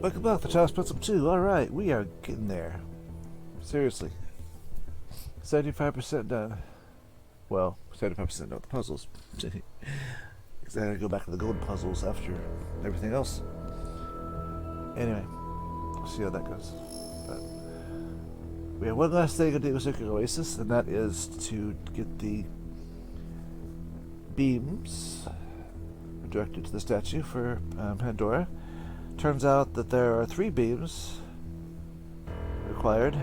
Welcome back to Talos Puzzle 2. Alright, we are getting there. Seriously. 75% done. Well, 75% done with the puzzles. Because I gotta go back to the golden puzzles after everything else. Anyway, we'll see how that goes. But we have one last thing to do with Secret Oasis, and that is to get the beams directed to the statue for Pandora. Turns out that there are 3 beams required.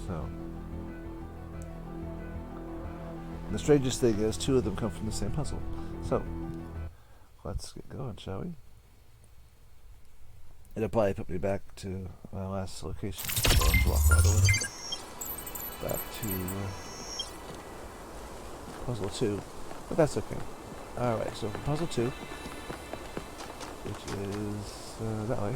So, and the strangest thing is 2 of them come from the same puzzle. So, let's get going, shall we? It'll probably put me back to my last location. So let's walk right over back to puzzle 2, but that's okay. Alright, so puzzle 2, which is that way.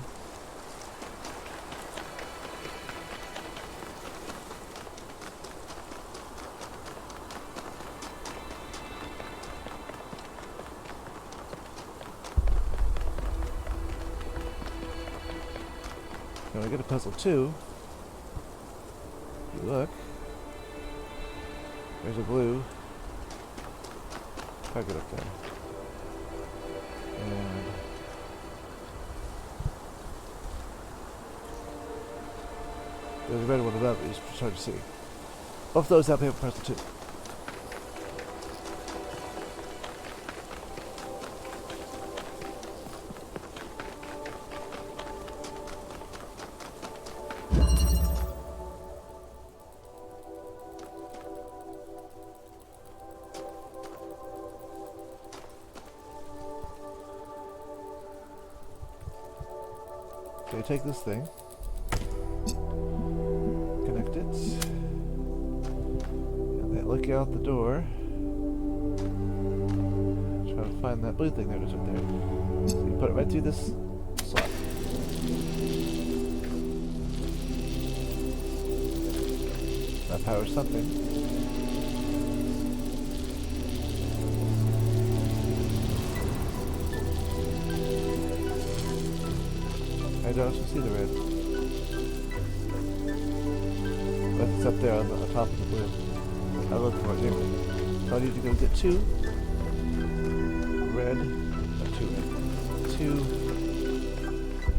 When we get to puzzle 2, if you look, there's a blue target up there. And there's a red one above it, it's hard to see. Both those have paper puzzle 2. So you take this thing, connect it, and then look out the door. Try to find that blue thing that is up there. So you put it right through this slot. That powers something. I don't see the red. But it's up there on the top of the blue. I'll look for it anyway. So I need to go get 2 red, not 2 red, 2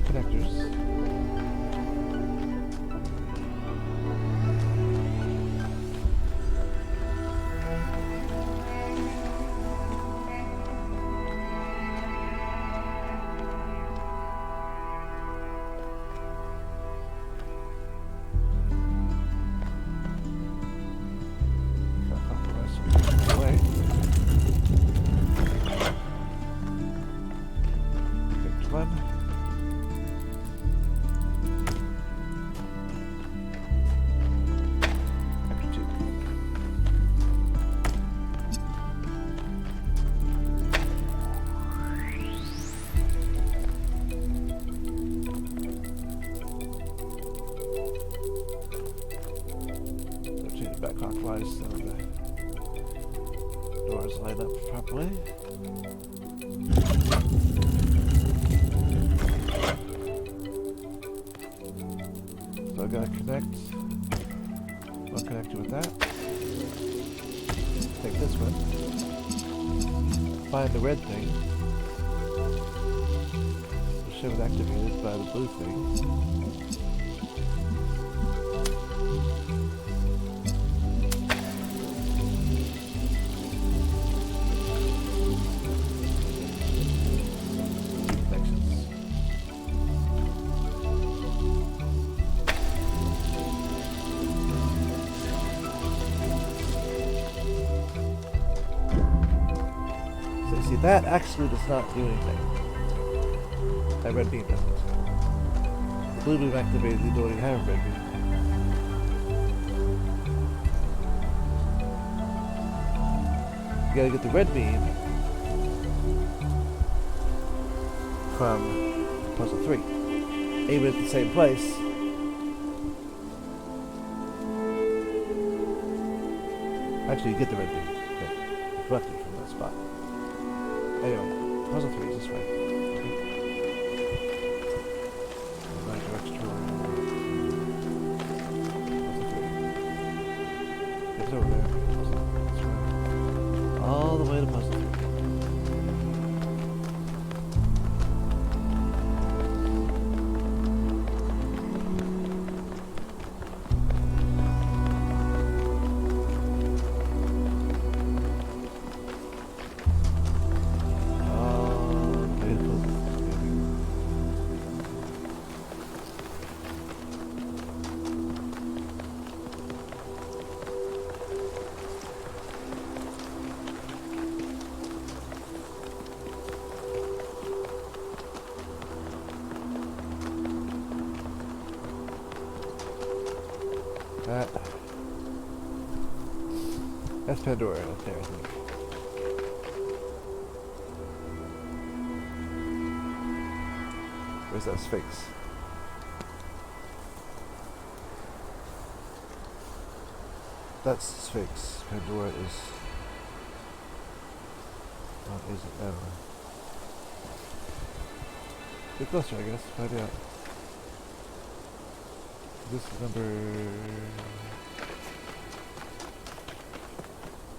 connectors. Back clockwise so the doors line up properly. So I gotta connect one connector with that. Take this one. Find the red thing. We'll show it activated by the blue thing. See, that actually does not do anything. That red beam doesn't. The blue beam activated the ability to have a red beam. You gotta get the red beam from puzzle 3. Aim it at the same place. Actually, you get the red beam. Yeah. collected from that spot. Anyway, puzzle 3 is this way. Okay. My direction toward puzzle 3. It's over there. That's right. All the way to puzzle 3. That's Pandora up there, I think. Where's that Sphinx? That's Sphinx. Pandora is... What is it? I don't know. Get closer, I guess. Find out. This is number...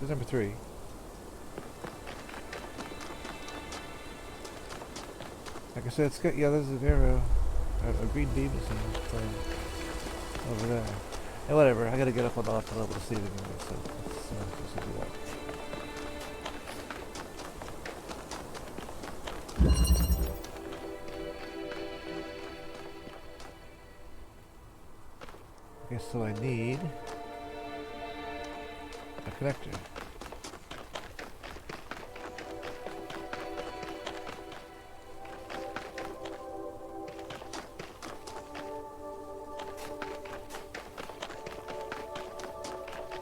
This is number 3. Like I said, it's got, yeah, there's an arrow. A green beam is over there. And whatever, I gotta get up on the off level to see it anyway, so let's do that. Okay, so I need a connector.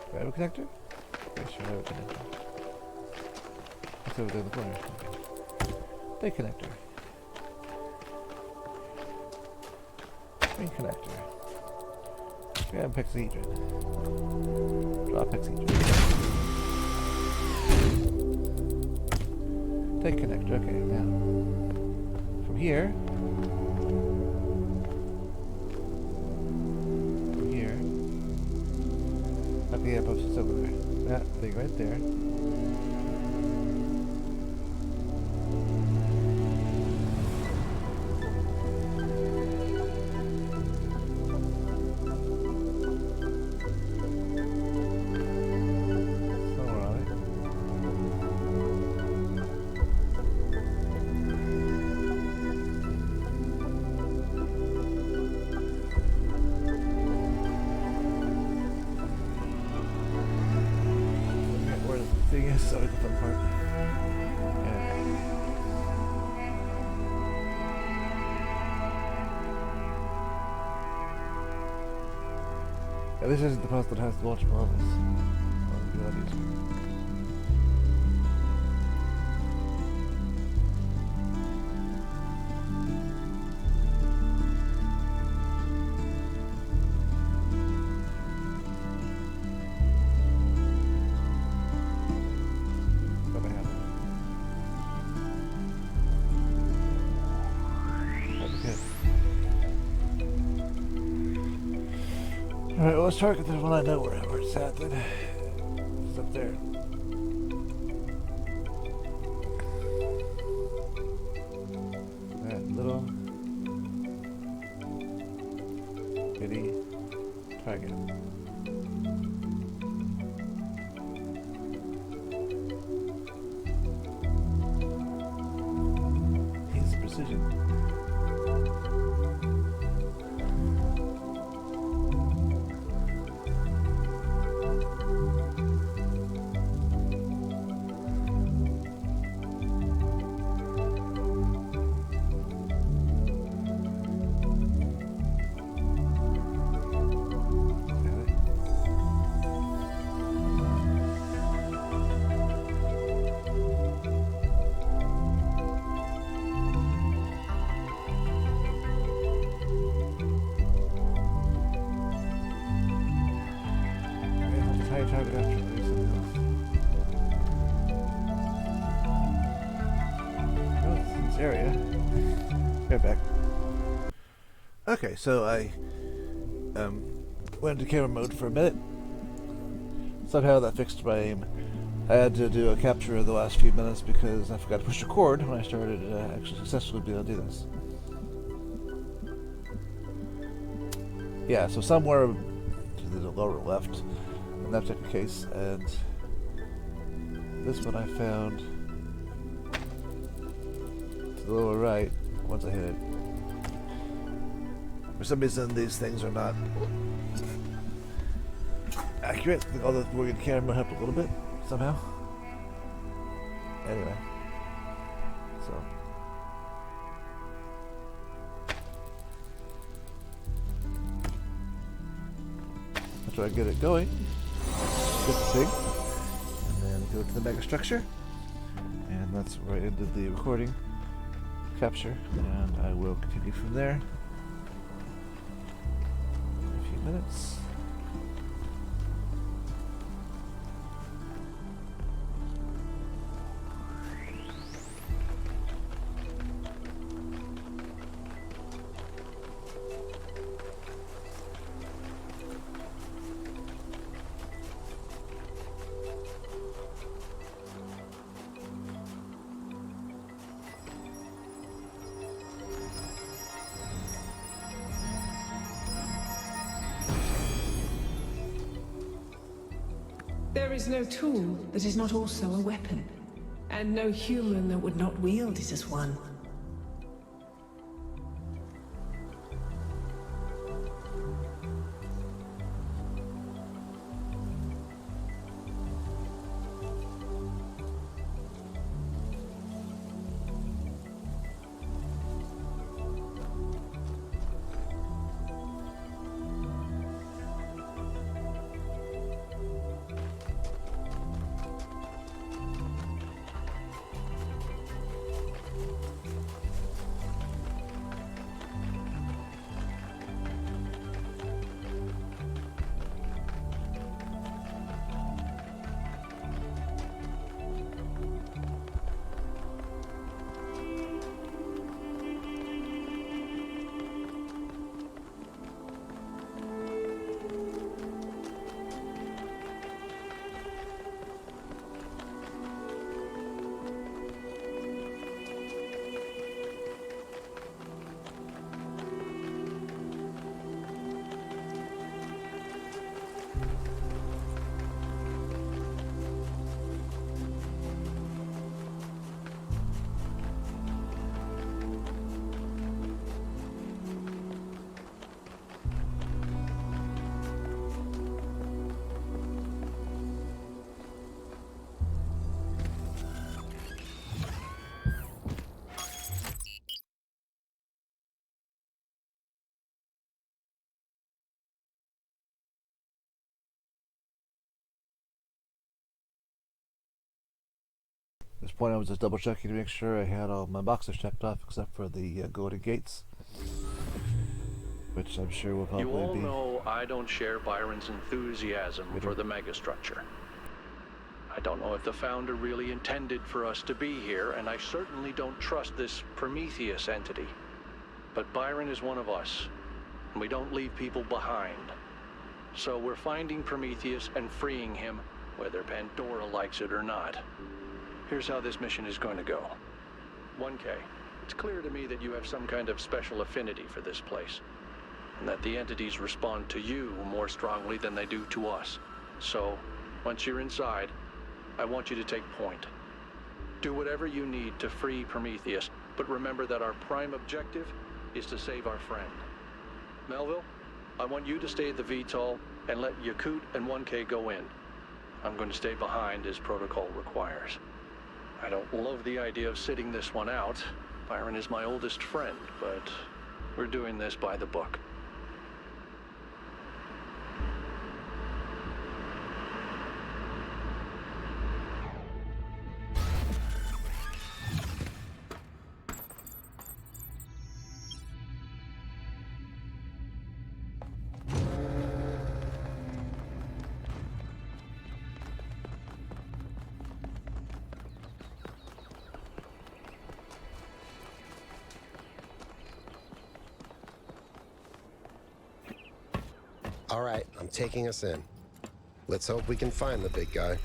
Do I have a connector? Pretty sure I have a connector. It's over there in the corner. Okay. Big connector. Green connector. Grab hexahedron. Drop hexahedron. Take connector. Okay, now from here. The post is over there. That thing right there. So the fun part. Yeah, this isn't the post that has the launch levels. I'll do that easier. Alright, well, let's target this one I know where it's at then. It's up there. That little bitty target. He's precision. Right back. Okay, so I went into camera mode for a minute. Somehow that fixed my aim. I had to do a capture of the last few minutes because I forgot to push record when I started actually successfully being able to do this. Yeah, so somewhere to the lower left, in that particular case, and this one I found to the lower right once I hit it. For some reason, these things are not accurate, although the working camera helped a little bit somehow. Anyway, so after I get it going, get the thing, and then go to the Megastructure, and that's where I ended the recording capture, and I will continue from there in a few minutes. There is no tool that is not also a weapon, and no human that would not wield it as one. At this point, I was just double checking to make sure I had all my boxes checked off except for the golden gates, which I'm sure will probably be. You all know I don't share Byron's enthusiasm for the Megastructure. I don't know if the Founder really intended for us to be here, and I certainly don't trust this Prometheus entity. But Byron is one of us, and we don't leave people behind. So we're finding Prometheus and freeing him, whether Pandora likes it or not. Here's how this mission is going to go. 1K, it's clear to me that you have some kind of special affinity for this place, and that the entities respond to you more strongly than they do to us. So, once you're inside, I want you to take point. Do whatever you need to free Prometheus, but remember that our prime objective is to save our friend. Melville, I want you to stay at the VTOL and let Yakut and 1K go in. I'm going to stay behind as protocol requires. I don't love the idea of sitting this one out. Byron is my oldest friend, but we're doing this by the book. All right, I'm taking us in. Let's hope we can find the big guy.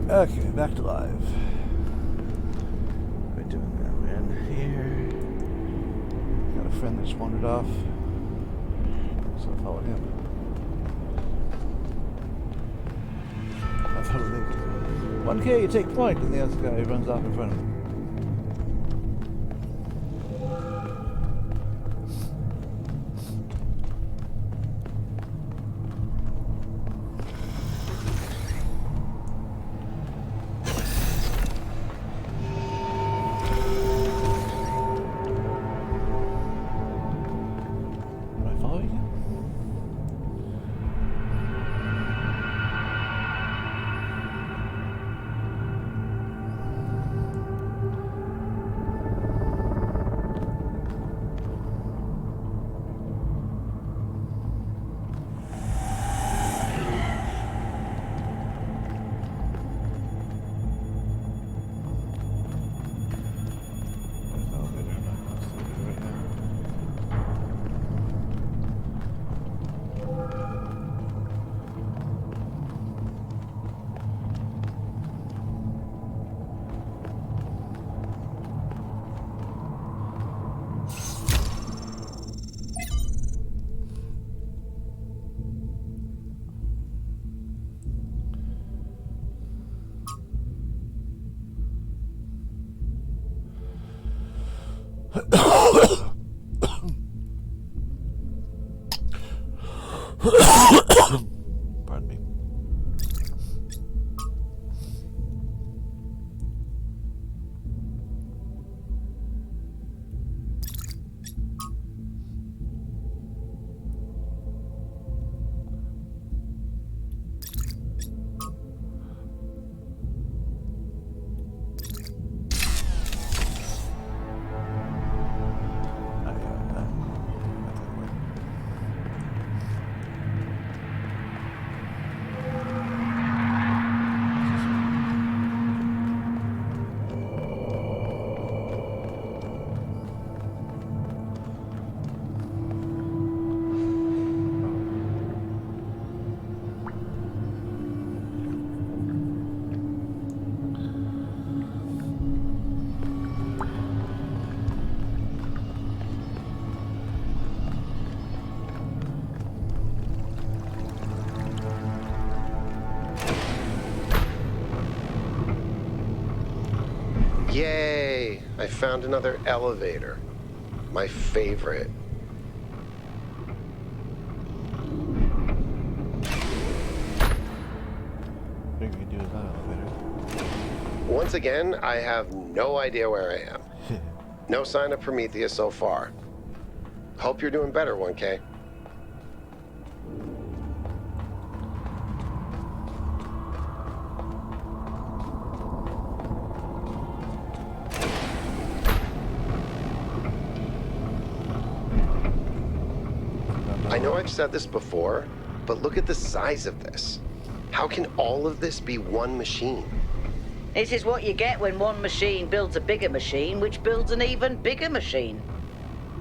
Okay, back to live. What are we doing now? We're in here. Got a friend that just wandered off, so I followed him. I thought it was 1K, you take point, and the other guy runs off in front of him. Pardon me. Yay! I found another elevator. My favorite. What are you going to do with that elevator? Once again, I have no idea where I am. No sign of Prometheus so far. Hope you're doing better, 1K. I know I've said this before, but look at the size of this. How can all of this be one machine? This is what you get when one machine builds a bigger machine, which builds an even bigger machine.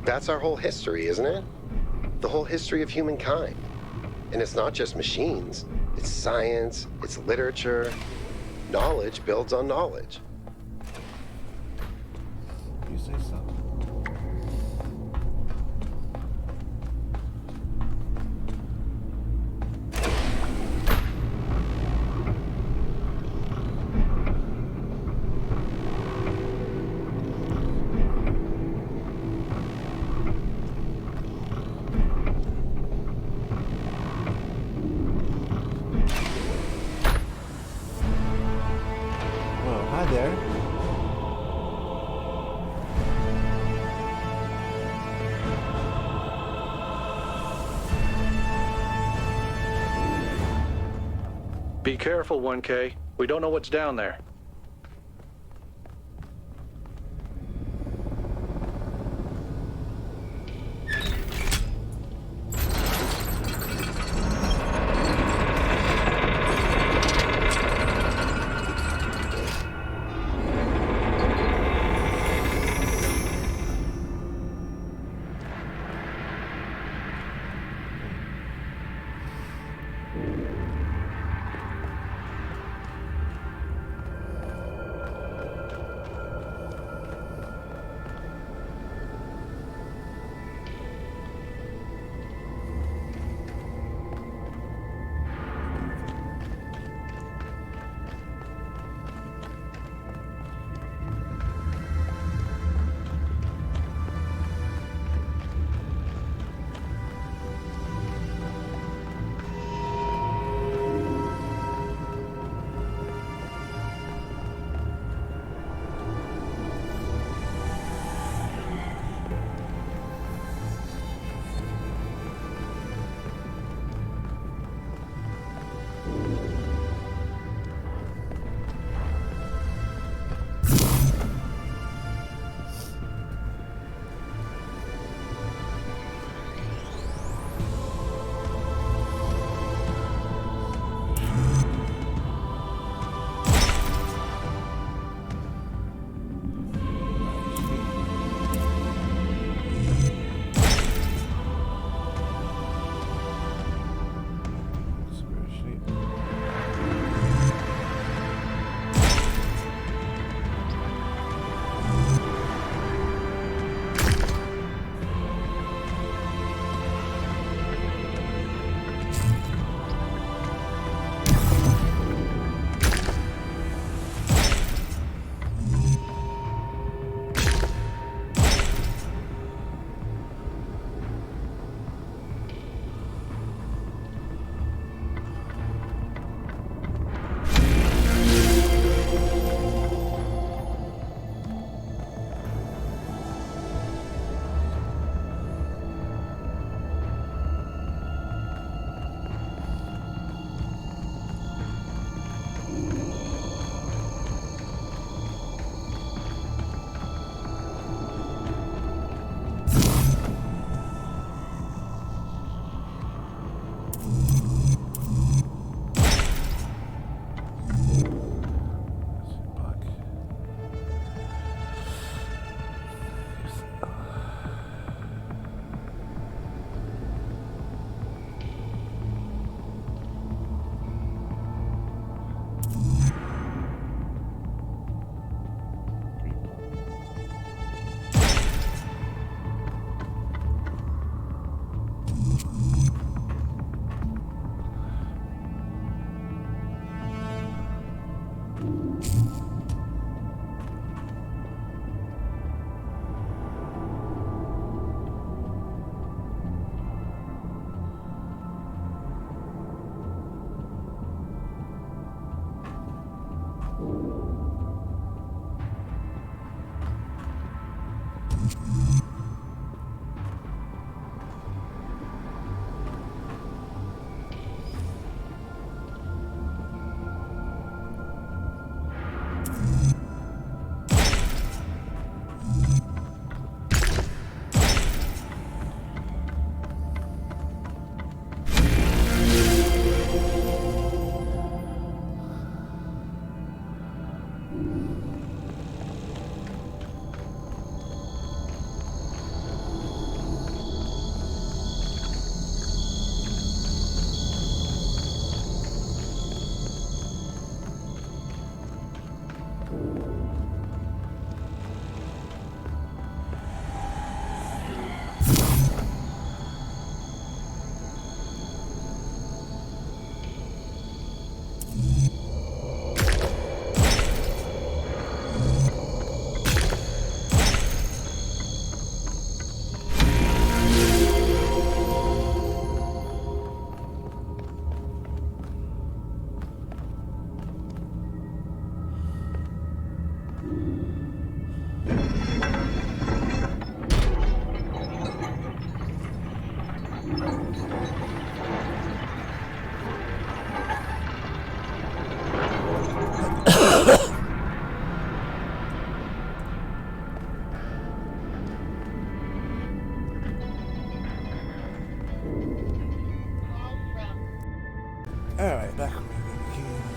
That's our whole history, isn't it? The whole history of humankind. And it's not just machines. It's science, it's literature. Knowledge builds on knowledge. You say so. Well, hi there. Be careful, 1K. We don't know what's down there.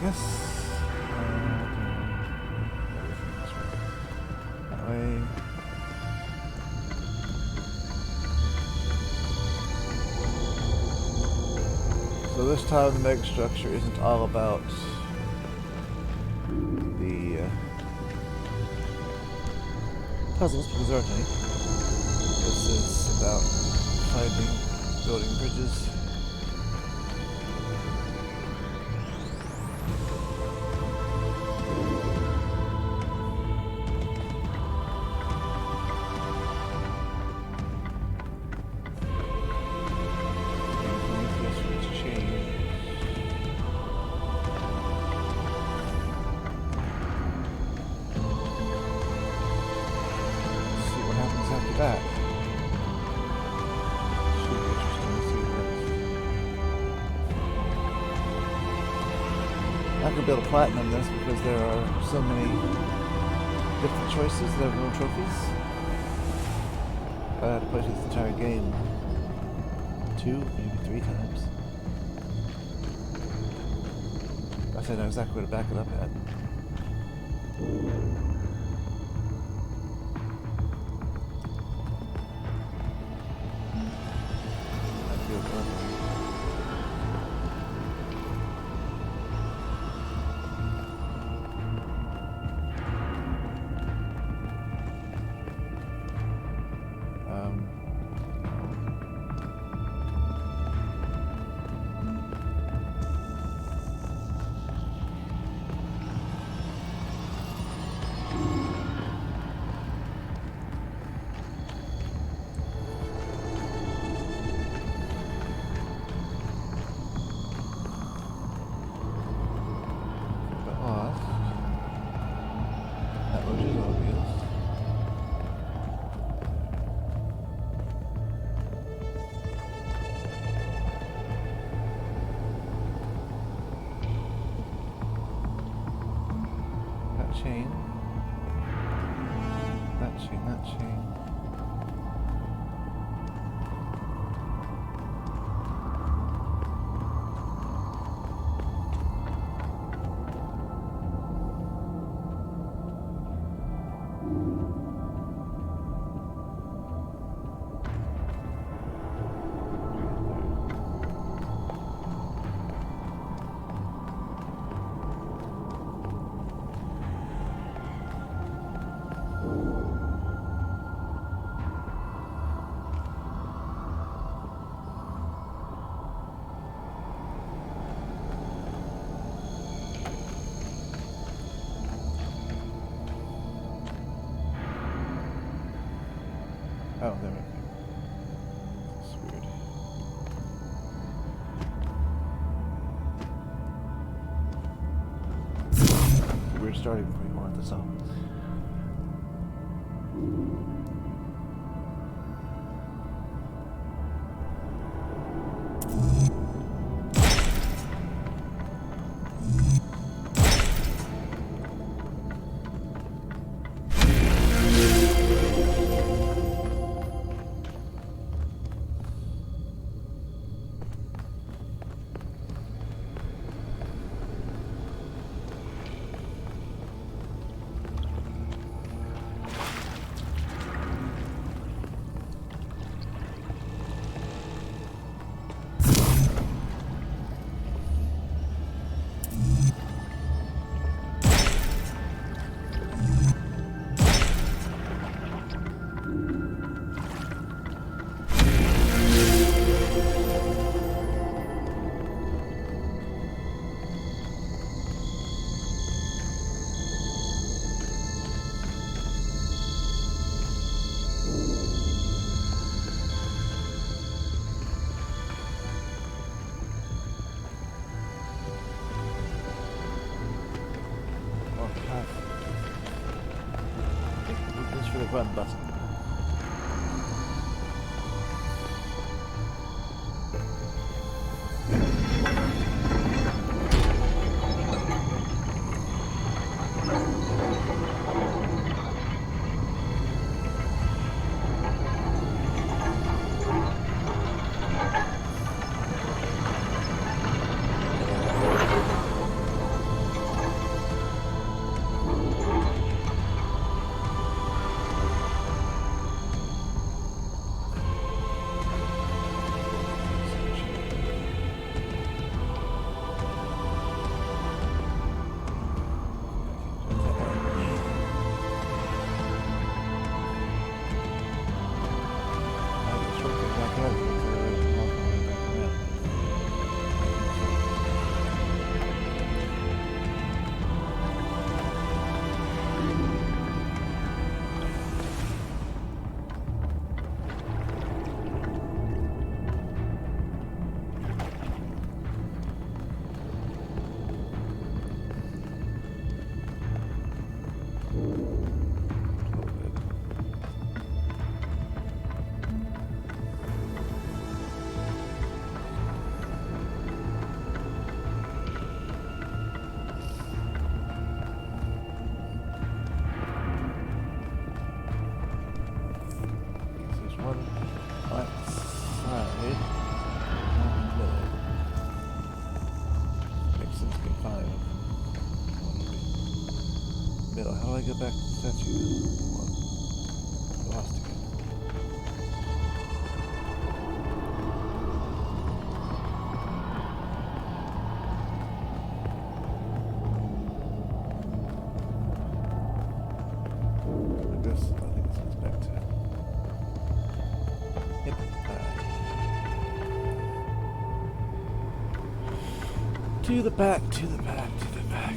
guess. That way. So this time the Megastructure isn't all about the puzzles, because there aren't any. This is about finding, building bridges. That. Should be interesting to see this. I could build a platinum this because there are so many different choices that have no trophies. I had to play through this entire game 2, maybe 3 times. I said I know exactly where to back it up at. Chain. That chain, that chain. Oh, there we go. That's weird. Weird starting point, that's all. Run button. To the back, to the back, to the back.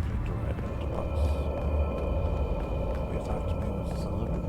Pandora box. We thought maybe it was delivered.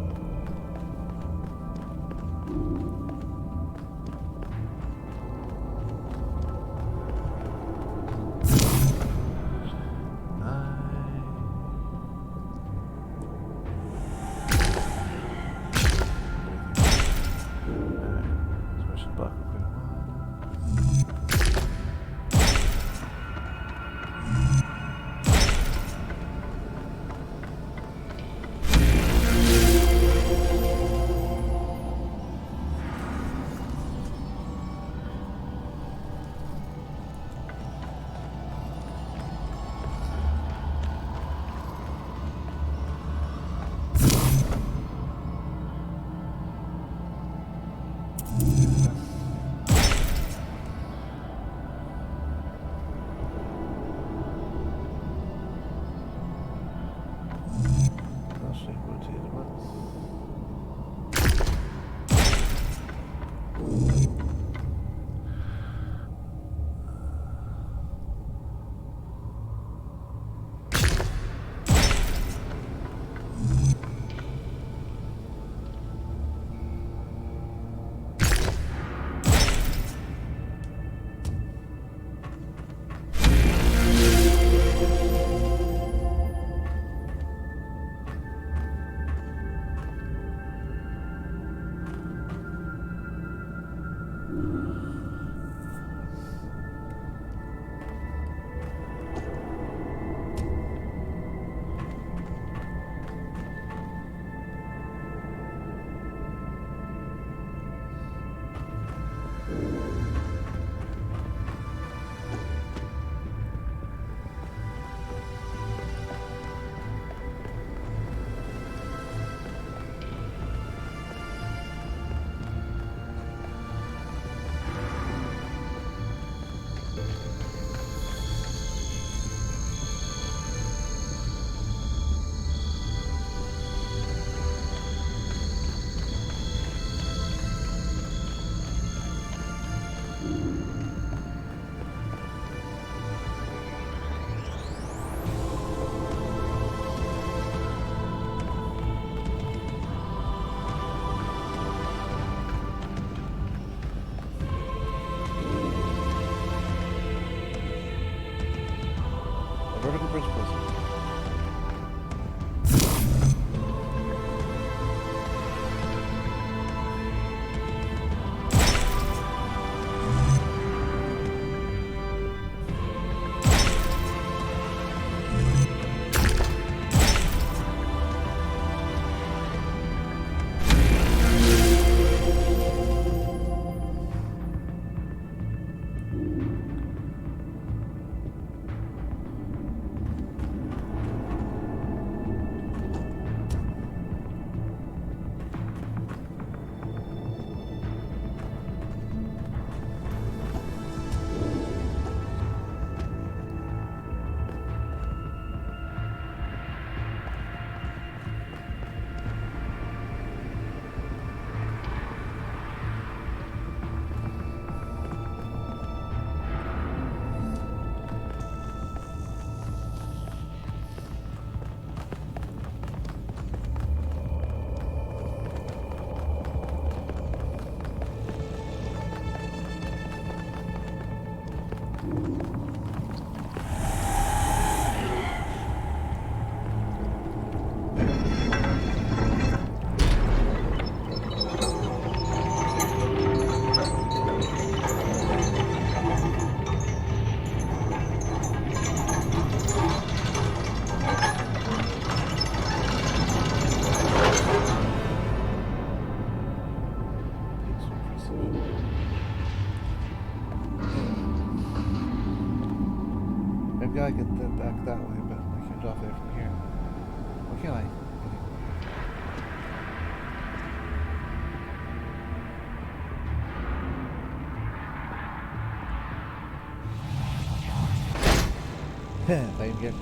Vertical principles. Maybe I get that back that way, but I can't drop there from here. Or can I? If I can get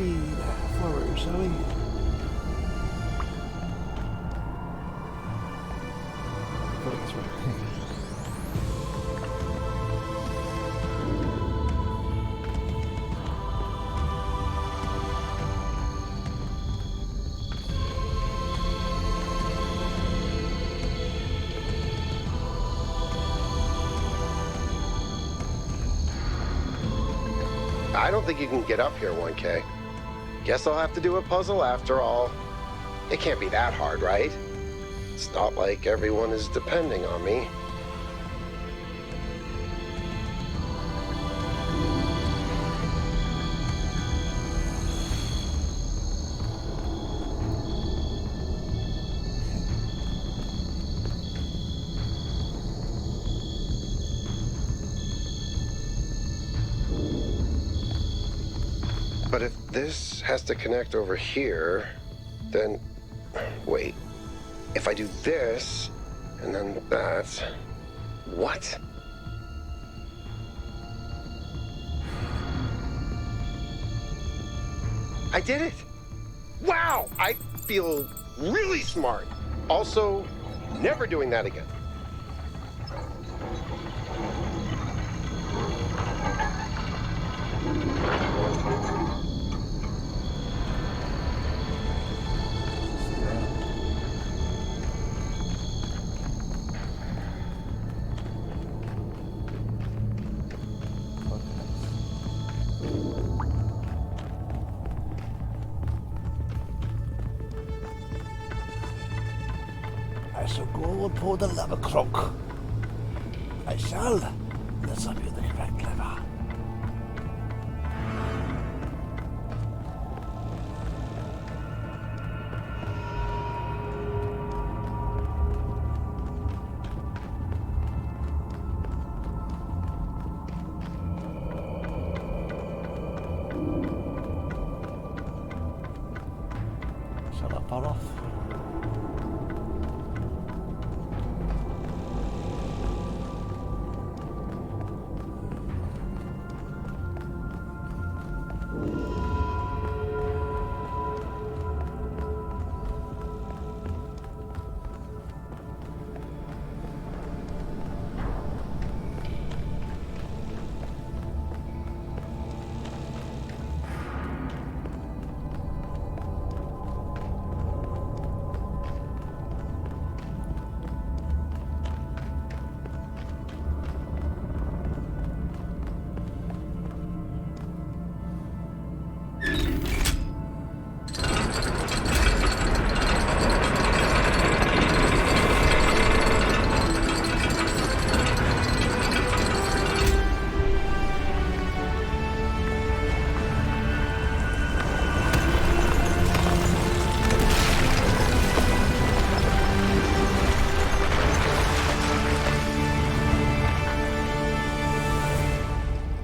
proceed forward, shall we? I feel like it's right. I don't think you can get up here, 1K. Guess I'll have to do a puzzle after all. It can't be that hard, right? It's not like everyone is depending on me. But if this has to connect over here, then... Wait. If I do this, and then that... What? I did it! Wow! I feel really smart. Also, never doing that again. I shall go and pour the lava crock. I shall. Let's up you the correct lever. Shall I far off?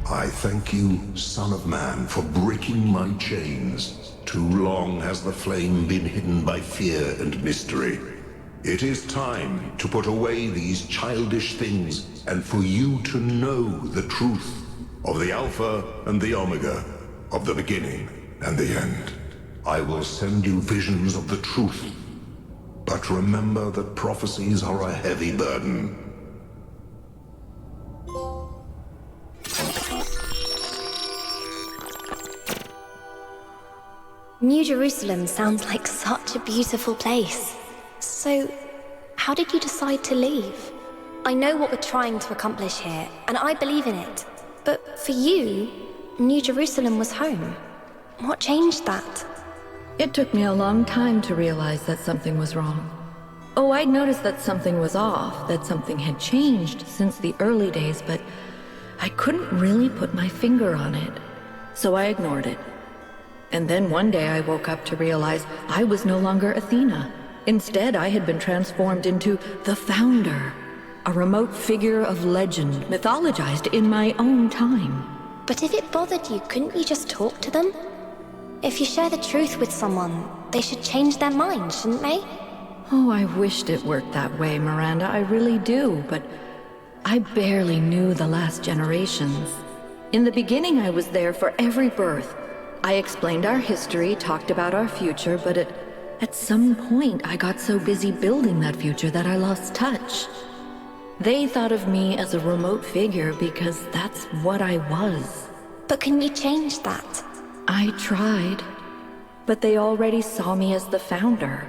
I thank you, Son of Man, for breaking my chains. Too long has the flame been hidden by fear and mystery. It is time to put away these childish things and for you to know the truth of the Alpha and the Omega, of the beginning and the end. I will send you visions of the truth, but remember that prophecies are a heavy burden. New Jerusalem sounds like such a beautiful place. So, how did you decide to leave? I know what we're trying to accomplish here, and I believe in it. But for you, New Jerusalem was home. What changed that? It took me a long time to realize that something was wrong. Oh, I'd noticed that something was off, that something had changed since the early days, but I couldn't really put my finger on it. So I ignored it. And then one day I woke up to realize I was no longer Athena. Instead, I had been transformed into the Founder, a remote figure of legend, mythologized in my own time. But if it bothered you, couldn't you just talk to them? If you share the truth with someone, they should change their mind, shouldn't they? Oh, I wished it worked that way, Miranda, I really do, but I barely knew the last generations. In the beginning, I was there for every birth. I explained our history, talked about our future, but at some point I got so busy building that future that I lost touch. They thought of me as a remote figure because that's what I was. But can you change that? I tried, but they already saw me as the founder.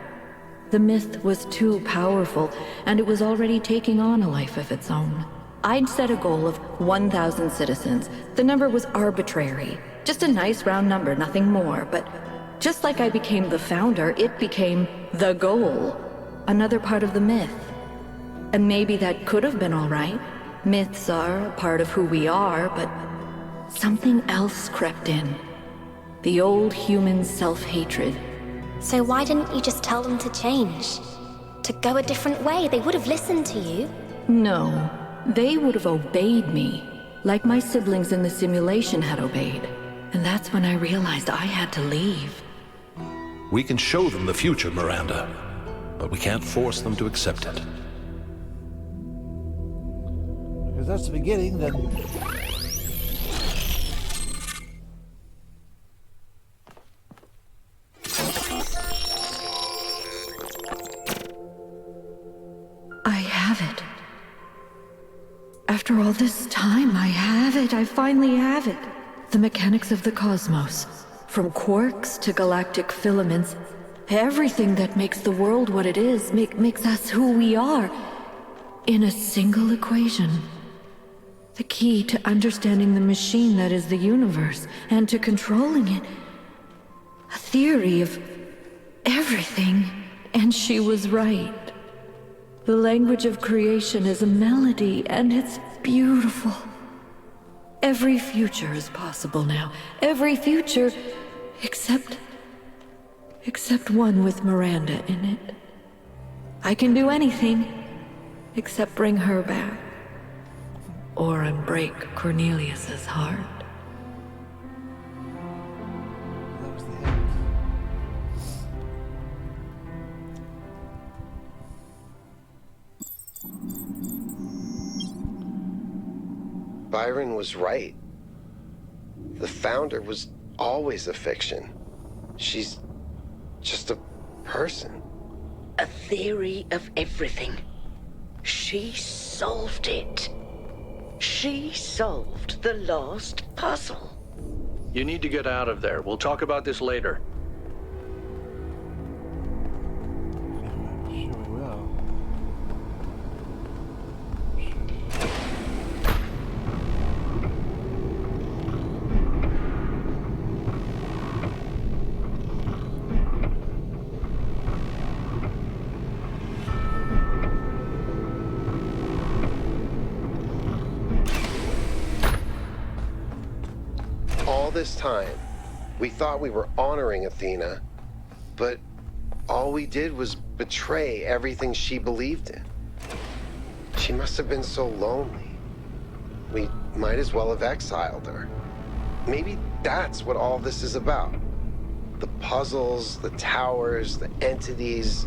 The myth was too powerful, and it was already taking on a life of its own. I'd set a goal of 1,000 citizens. The number was arbitrary. Just a nice round number, nothing more. But just like I became the founder, it became the goal. Another part of the myth. And maybe that could have been all right. Myths are a part of who we are, but something else crept in. The old human self-hatred. So why didn't you just tell them to change? To go a different way? They would have listened to you. No. They would have obeyed me, like my siblings in the simulation had obeyed. And that's when I realized I had to leave. We can show them the future, Miranda, but we can't force them to accept it. Because that's the beginning, then... I have it. After all this time, I have it. I finally have it. The mechanics of the cosmos. From quarks to galactic filaments. Everything that makes the world what it is, makes us who we are. In a single equation. The key to understanding the machine that is the universe, and to controlling it. A theory of everything. And she was right. The language of creation is a melody, and it's beautiful. Every future is possible now. Every future, except one with Miranda in it. I can do anything, except bring her back. Or unbreak Cornelius's heart. That was the end. Byron was right. The founder was always a fiction. She's just a person. A theory of everything. She solved it. She solved the last puzzle. You need to get out of there. We'll talk about this later. Sure we will. All this time, we thought we were honoring Athena, but all we did was betray everything she believed in. She must have been so lonely. We might as well have exiled her. Maybe that's what all this is about. The puzzles, the towers, the entities.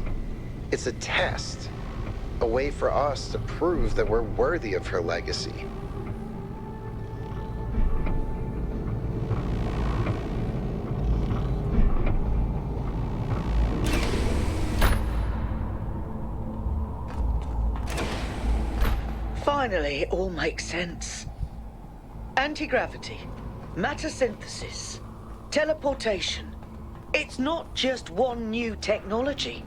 It's a test. A way for us to prove that we're worthy of her legacy. Finally, it all makes sense. Anti-gravity, matter synthesis, teleportation. It's not just one new technology.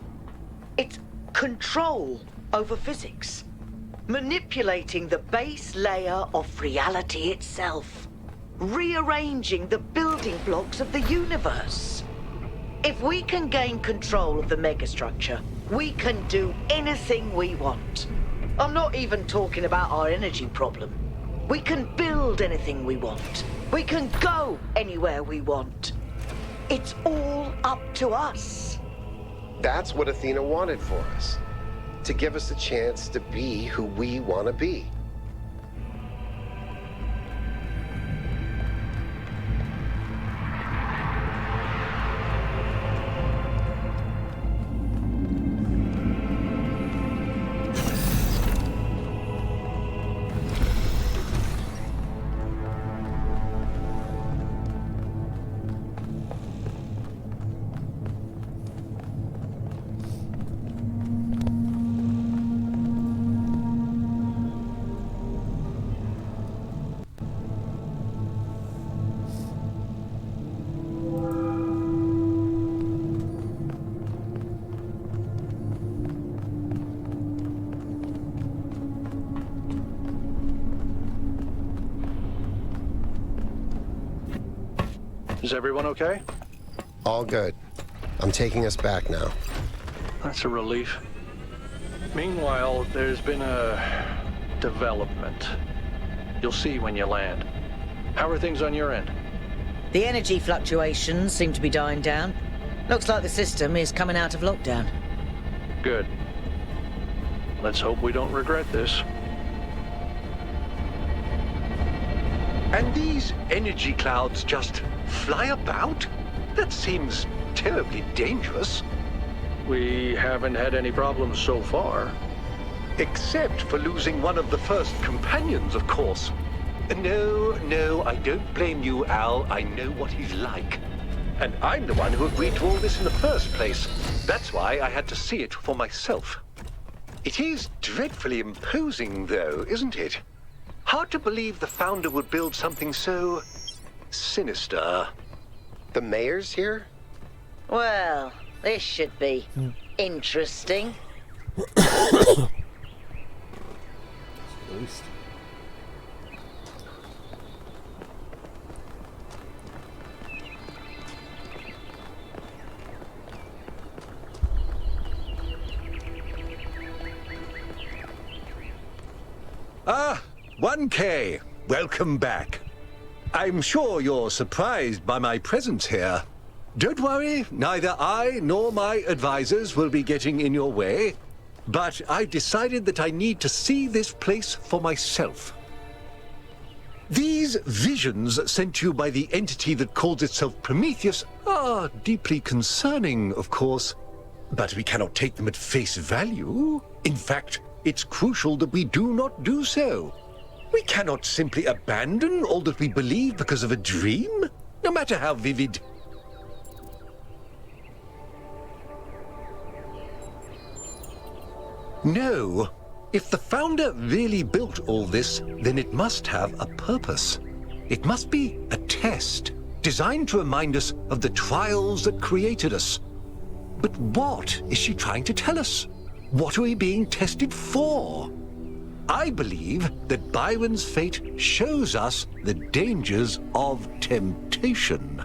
It's control over physics. Manipulating the base layer of reality itself. Rearranging the building blocks of the universe. If we can gain control of the megastructure, we can do anything we want. I'm not even talking about our energy problem. We can build anything we want. We can go anywhere we want. It's all up to us. That's what Athena wanted for us. To give us a chance to be who we want to be. Is everyone okay? All good. I'm taking us back now. That's a relief. Meanwhile, there's been a development. You'll see when you land. How are things on your end? The energy fluctuations seem to be dying down. Looks like the system is coming out of lockdown. Good. Let's hope we don't regret this. And these energy clouds just fly about? That seems terribly dangerous. We haven't had any problems so far. Except for losing one of the first companions, of course. No, I don't blame you, Al. I know what he's like. And I'm the one who agreed to all this in the first place. That's why I had to see it for myself. It is dreadfully imposing, though, isn't it? Hard to believe the Founder would build something so sinister. The mayor's here? Well, this should be interesting. At least. Ah, 1K. Welcome back. I'm sure you're surprised by my presence here. Don't worry, neither I nor my advisors will be getting in your way. But I decided that I need to see this place for myself. These visions sent you by the entity that calls itself Prometheus are deeply concerning, of course. But we cannot take them at face value. In fact, it's crucial that we do not do so. We cannot simply abandon all that we believe because of a dream, no matter how vivid. No. If the Founder really built all this, then it must have a purpose. It must be a test, designed to remind us of the trials that created us. But what is she trying to tell us? What are we being tested for? I believe that Byron's fate shows us the dangers of temptation.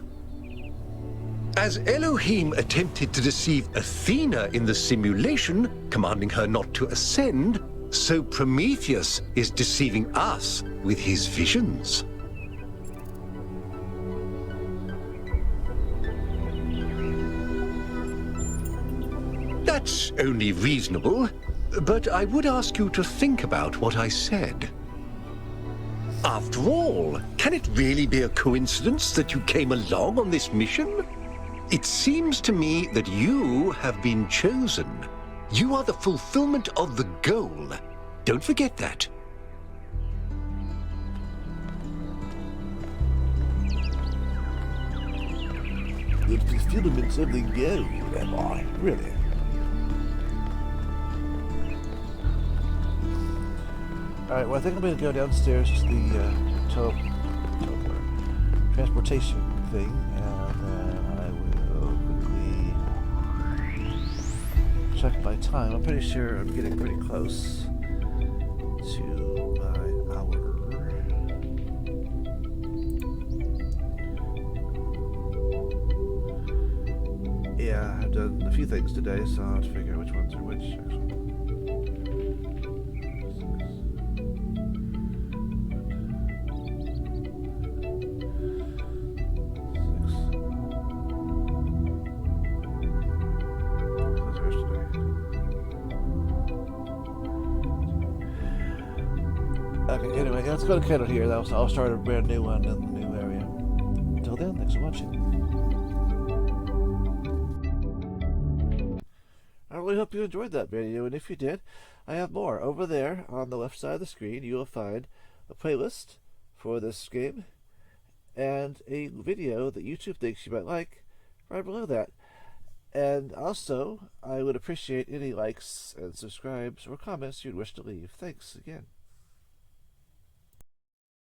As Elohim attempted to deceive Athena in the simulation, commanding her not to ascend, so Prometheus is deceiving us with his visions. That's only reasonable, but I would ask you to think about what I said. After all, can it really be a coincidence that you came along on this mission? It seems to me that you have been chosen. You are the fulfillment of the goal. Don't forget that. The fulfillment of the goal, am I? Really? Alright, well I think I'm going to go downstairs to the transportation thing, and then I will quickly check my time. I'm pretty sure I'm getting pretty close to my hour. Yeah, I've done a few things today, so I'll have to figure out which ones are which, actually. Okay, anyway, let's go to Kettle here. I'll start a brand new one in the new area. Until then, thanks for watching. I really hope you enjoyed that video, and if you did, I have more. Over there, on the left side of the screen, you will find a playlist for this game, and a video that YouTube thinks you might like right below that. And also, I would appreciate any likes and subscribes or comments you'd wish to leave. Thanks again.